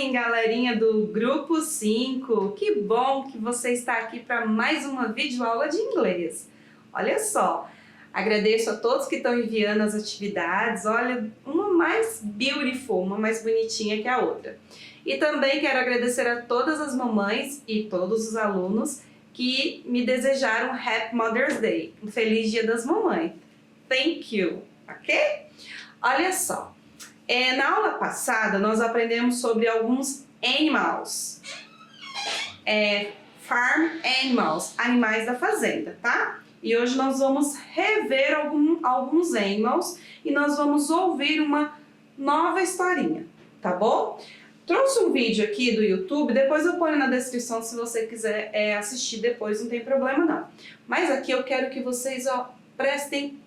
Oi, galerinha do Grupo 5! Que bom que você está aqui para mais uma videoaula de inglês. Olha só, agradeço a todos que estão enviando as atividades. Olha, uma mais beautiful, uma mais bonitinha que a outra. E também quero agradecer a todas as mamães e todos os alunos que me desejaram Happy Mother's Day. Um feliz Dia das Mamães. Thank you, ok? Olha só. Na aula passada, nós aprendemos sobre alguns animals, farm animals, animais da fazenda, tá? E hoje nós vamos rever alguns animals e nós vamos ouvir uma nova historinha, tá bom? Trouxe um vídeo aqui do YouTube, depois eu ponho na descrição se você quiser assistir depois, não tem problema não. Mas aqui eu quero que vocês prestem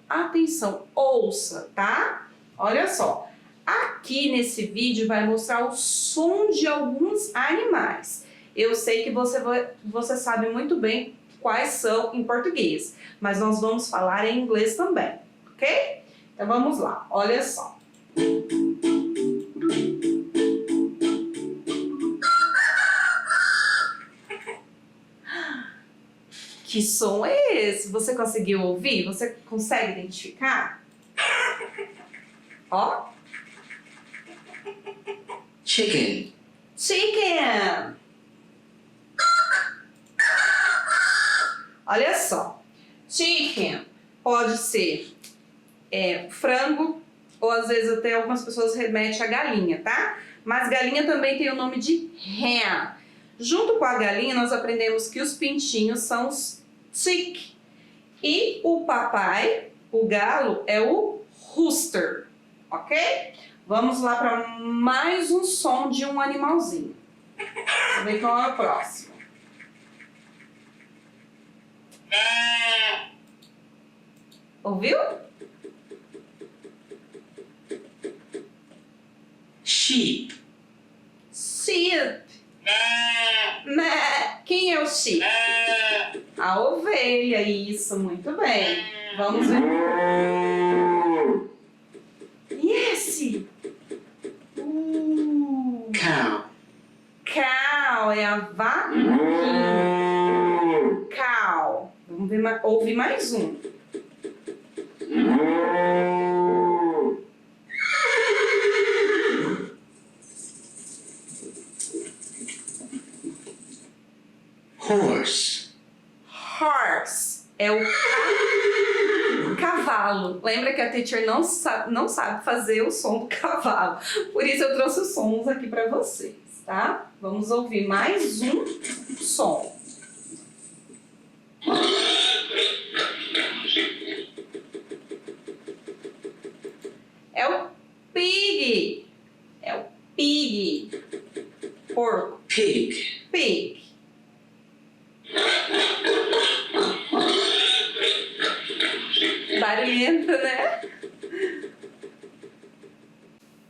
atenção, ouça, tá? Olha só. Aqui nesse vídeo vai mostrar o som de alguns animais. Eu sei que você sabe muito bem quais são em português, mas nós vamos falar em inglês também, ok? Então vamos lá, olha só. Que som é esse? Você conseguiu ouvir? Você consegue identificar? Ó. Chicken. Chicken! Olha só, chicken pode ser frango, ou às vezes até algumas pessoas remetem a galinha, tá? Mas galinha também tem o nome de hen. Junto com a galinha nós aprendemos que os pintinhos são os chick. E o papai, o galo, é o rooster, ok? Vamos lá para mais um som de um animalzinho. Vamos ver qual é o próximo. Ouviu? Sheep. Sheep. Quem é o sheep? A ovelha, isso, muito bem. Vamos ver. E esse? Cow. Cow é a vaquinha. Cow. Vamos ver, ouvir mais um. Horse. Horse é o cavalo. Lembra que a teacher não sabe fazer o som do cavalo. Por isso eu trouxe os sons aqui para vocês, tá? Vamos ouvir mais um som. É o pig. É o pig. Porco. Pig. Pig. Barulhento, né?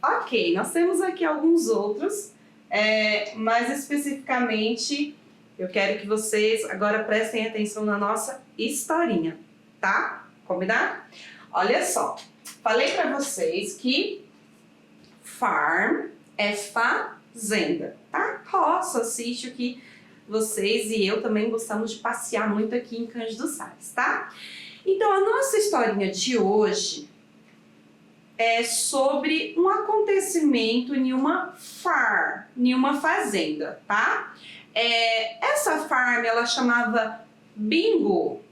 Ok, nós temos aqui alguns outros, mas especificamente eu quero que vocês agora prestem atenção na nossa historinha, tá? Combinado? Olha só, falei para vocês que farm é fazenda, tá? Roça, sítio que vocês e eu também gostamos de passear muito aqui em Cândido Sales, tá? Então, a nossa historinha de hoje é sobre um acontecimento em uma farm, em uma fazenda, tá? Essa farm, ela chamava Bingo.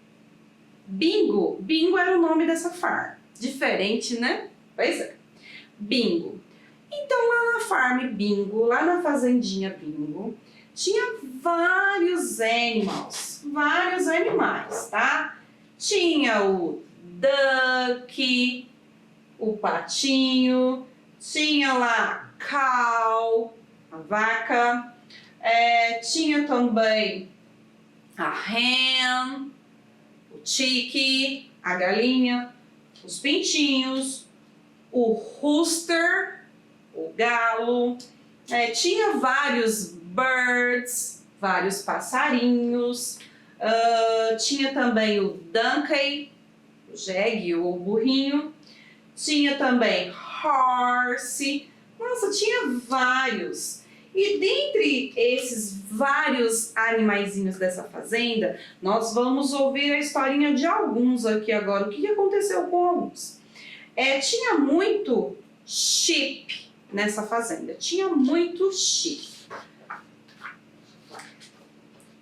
Bingo. Bingo era o nome dessa farm. Diferente, né? Pois é. Bingo. Então, lá na farm Bingo, lá na fazendinha Bingo, tinha vários animais, tá? Tinha o duck, o patinho, tinha lá cow, a vaca, tinha também a hen, o chicken, a galinha, os pintinhos, o rooster, o galo, tinha vários birds, vários passarinhos, tinha também o donkey, o jegue ou o burrinho, tinha também horse, nossa, tinha vários. E dentre esses vários animaizinhos dessa fazenda, nós vamos ouvir a historinha de alguns aqui agora. O que aconteceu com alguns? Tinha muito sheep nessa fazenda. Tinha muito sheep.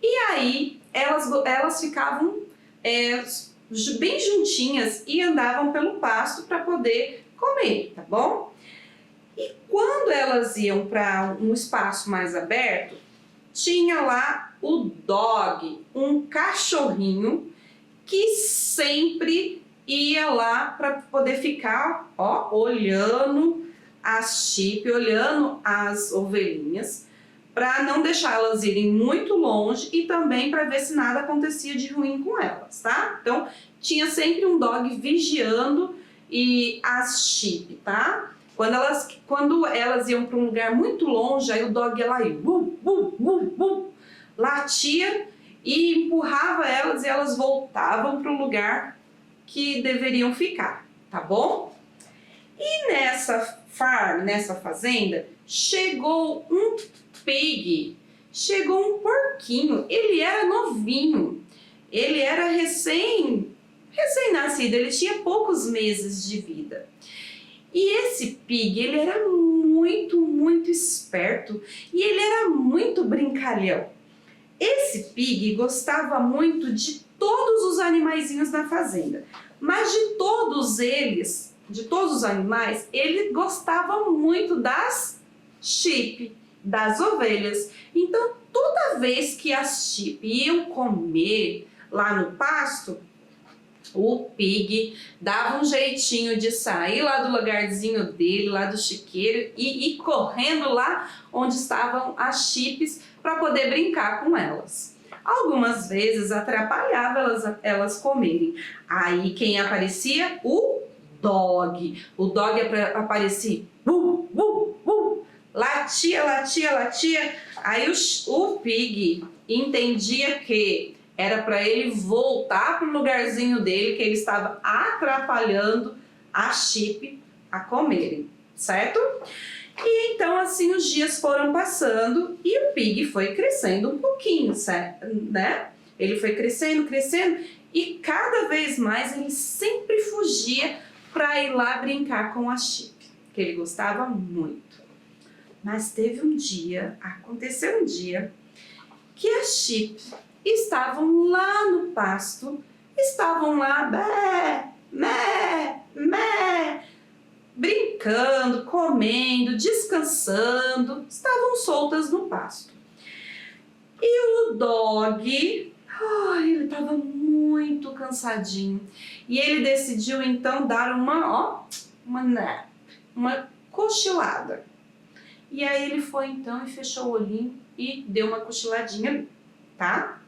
E aí, elas ficavam bem juntinhas e andavam pelo pasto para poder comer, tá bom? E quando elas iam para um espaço mais aberto, tinha lá o dog, um cachorrinho que sempre ia lá para poder ficar, ó, olhando as sheep, olhando as ovelhinhas, para não deixar elas irem muito longe e também para ver se nada acontecia de ruim com elas, tá? Então, tinha sempre um dog vigiando e as sheep, tá? Quando elas iam para um lugar muito longe, aí o dog ia lá e latia e empurrava elas e elas voltavam para o lugar que deveriam ficar, tá bom? E nessa fazenda, chegou um pig, chegou um porquinho. Ele era novinho, ele era recém-nascido, ele tinha poucos meses de vida. E esse pig, ele era muito esperto e ele era muito brincalhão. Esse pig gostava muito de todos os animaizinhos da fazenda, mas de todos os animais, ele gostava muito das sheep, das ovelhas. Então, toda vez que as sheep iam comer lá no pasto, o pig dava um jeitinho de sair lá do lugarzinho dele, lá do chiqueiro, e ir correndo lá onde estavam as sheeps para poder brincar com elas. Algumas vezes atrapalhava elas comerem. Aí quem aparecia? O dog. O dog aparecia, latia. Aí o pig entendia que era para ele voltar para o lugarzinho dele, que ele estava atrapalhando a sheep a comerem, certo? E então assim os dias foram passando e o pig foi crescendo um pouquinho, certo? Né? Ele foi crescendo e cada vez mais ele sempre fugia para ir lá brincar com a sheep, que ele gostava muito. Mas aconteceu um dia que as sheep estavam lá no pasto, estavam lá brincando, comendo, descansando, estavam soltas no pasto. E o dog, ele estava muito cansadinho e ele decidiu então dar uma nap, uma cochilada. E aí ele foi então e fechou o olhinho e deu uma cochiladinha ali, tá?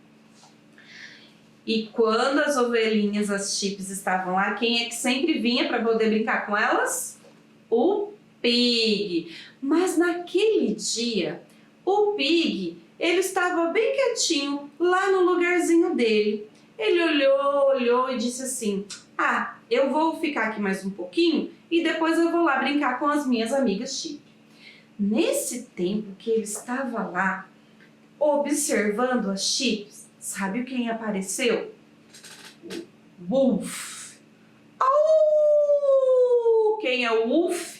E quando as ovelhinhas, as sheeps estavam lá, quem é que sempre vinha para poder brincar com elas? O pig. Mas naquele dia, o pig, ele estava bem quietinho lá no lugarzinho dele. Ele olhou e disse assim: eu vou ficar aqui mais um pouquinho e depois eu vou lá brincar com as minhas amigas sheep. Nesse tempo que ele estava lá, observando as sheep, sabe quem apareceu? O Wolf. Quem é o Wolf?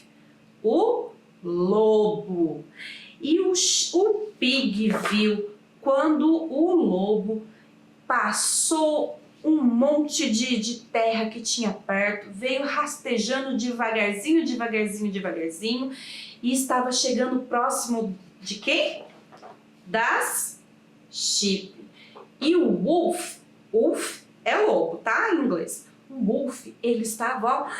O lobo. E o pig viu quando o lobo passou um monte de terra que tinha perto, veio rastejando devagarzinho, e estava chegando próximo de quem? Das sheep. E o wolf é lobo, tá? Em inglês. O wolf, ele estava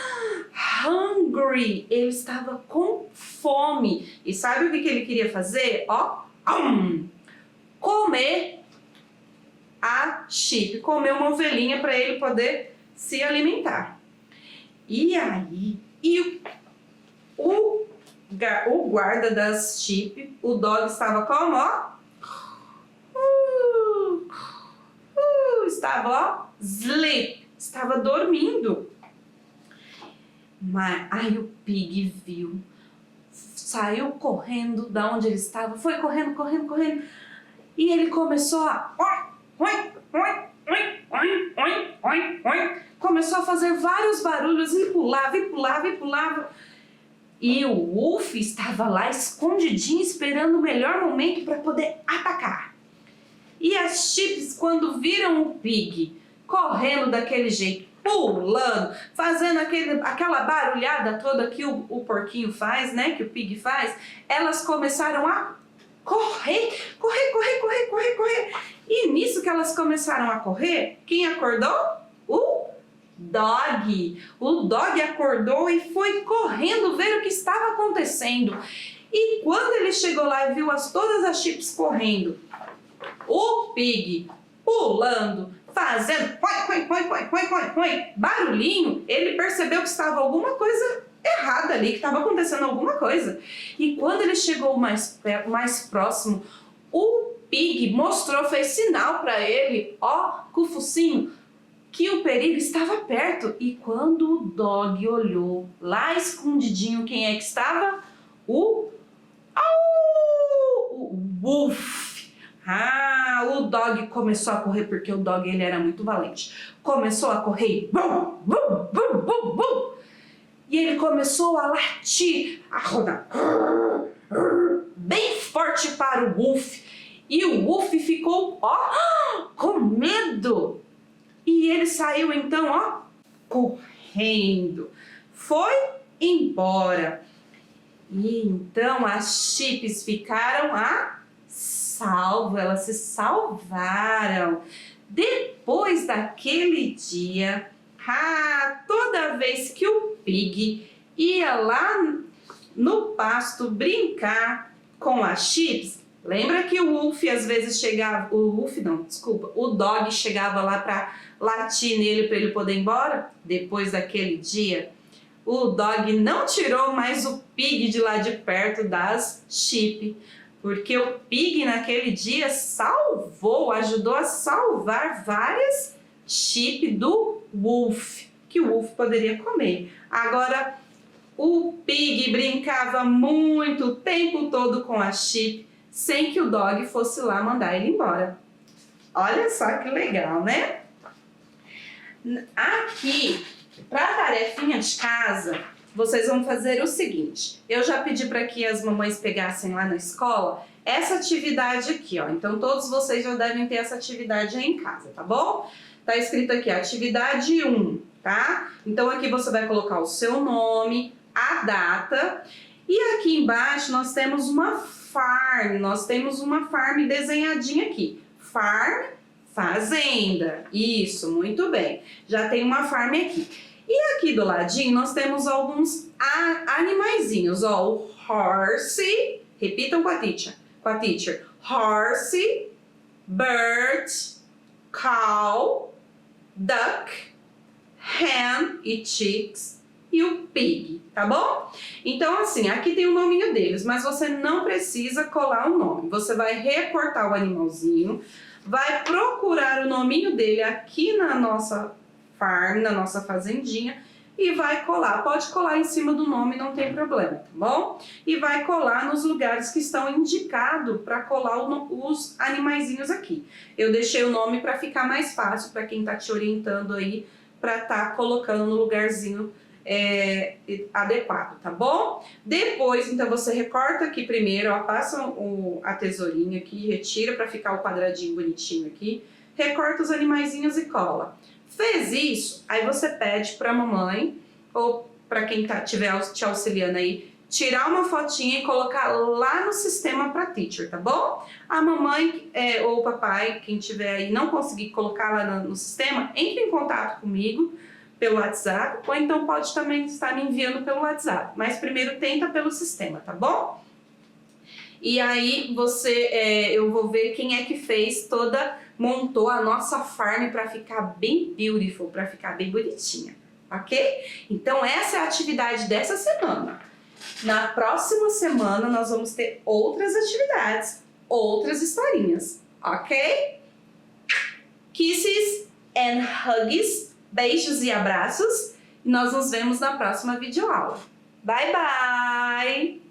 hungry, ele estava com fome. E sabe o que ele queria fazer? Comer a sheep, comer uma ovelhinha para ele poder se alimentar. E aí, o guarda das sheep, o dog estava como? Estava sleep, estava dormindo. Mas aí o pig viu saiu correndo da onde ele estava, foi correndo, correndo, correndo, e ele começou a... Começou a fazer vários barulhos e pulava, e pulava, e pulava. E o Wolf estava lá escondidinho, esperando o melhor momento para poder atacar. E as Chips, quando viram o Pig correndo daquele jeito, pulando, fazendo aquela barulhada toda que o porquinho faz, né, que o Pig faz, elas começaram a correr, correr, correr, correr, correr, correr. E nisso que elas começaram a correr, quem acordou? O Dog. O Dog acordou e foi correndo ver o que estava acontecendo. E quando ele chegou lá e viu todas as Chips correndo, o Pig pulando, fazendo barulhinho, ele percebeu que estava alguma coisa errada ali, que estava acontecendo alguma coisa. E quando ele chegou mais próximo, o Pig mostrou, fez sinal para ele, ó, com o focinho, que o perigo estava perto. E quando o Dog olhou lá escondidinho, quem é que estava? O Wolf. O Dog começou a correr, porque o Dog ele era muito valente. Começou a correr, bum, bum, bum, bum, bum. E ele começou a latir, a rodar bem forte para o Wolf. E o Wolf ficou, ó, com medo. E ele saiu então, ó, correndo. Foi embora. E então as Chips ficaram salvo, elas se salvaram. Depois daquele dia, toda vez que o Pig ia lá no pasto brincar com as Chips, lembra que o Wolf às vezes chegava, o Dog chegava lá para latir nele para ele poder ir embora? Depois daquele dia, o Dog não tirou mais o Pig de lá de perto das Chips, porque o Pig naquele dia ajudou a salvar várias Chips do Wolf, que o Wolf poderia comer. Agora, o Pig brincava muito o tempo todo com a Chip, sem que o Dog fosse lá mandar ele embora. Olha só que legal, né? Aqui, para a tarefinha de casa, vocês vão fazer o seguinte. Eu já pedi para que as mamães pegassem lá na escola essa atividade aqui, ó. Então, todos vocês já devem ter essa atividade aí em casa, tá bom? Tá escrito aqui, atividade 1, tá? Então, aqui você vai colocar o seu nome, a data. E aqui embaixo nós temos uma farm. Nós temos uma farm desenhadinha aqui. Farm, fazenda. Isso, muito bem. Já tem uma farm aqui. E aqui do ladinho nós temos alguns animaizinhos, ó, o horse, repitam com a teacher, horse, bird, cow, duck, hen e chicks e o pig, tá bom? Então assim, aqui tem o nominho deles, mas você não precisa colar o nome, você vai recortar o animalzinho, vai procurar o nominho dele aqui na nossa farm, na nossa fazendinha, e vai colar. Pode colar em cima do nome, não tem problema, tá bom? E vai colar nos lugares que estão indicados para colar os animaizinhos aqui. Eu deixei o nome para ficar mais fácil para quem tá te orientando aí, para tá colocando no lugarzinho adequado, tá bom? Depois, então, você recorta aqui primeiro, ó, passa a tesourinha aqui, retira para ficar o quadradinho bonitinho aqui, recorta os animaizinhos e cola. Fez isso, aí você pede para a mamãe ou para quem estiver te auxiliando aí, tirar uma fotinha e colocar lá no sistema para teacher, tá bom? A mamãe ou o papai, quem tiver aí, não conseguir colocar lá no sistema, entre em contato comigo pelo WhatsApp, ou então pode também estar me enviando pelo WhatsApp, mas primeiro tenta pelo sistema, tá bom? E aí eu vou ver quem é que fez montou a nossa farm para ficar bem beautiful, para ficar bem bonitinha, ok? Então essa é a atividade dessa semana. Na próxima semana nós vamos ter outras atividades, outras historinhas, ok? Kisses and hugs, beijos e abraços, e nós nos vemos na próxima videoaula. Bye, bye!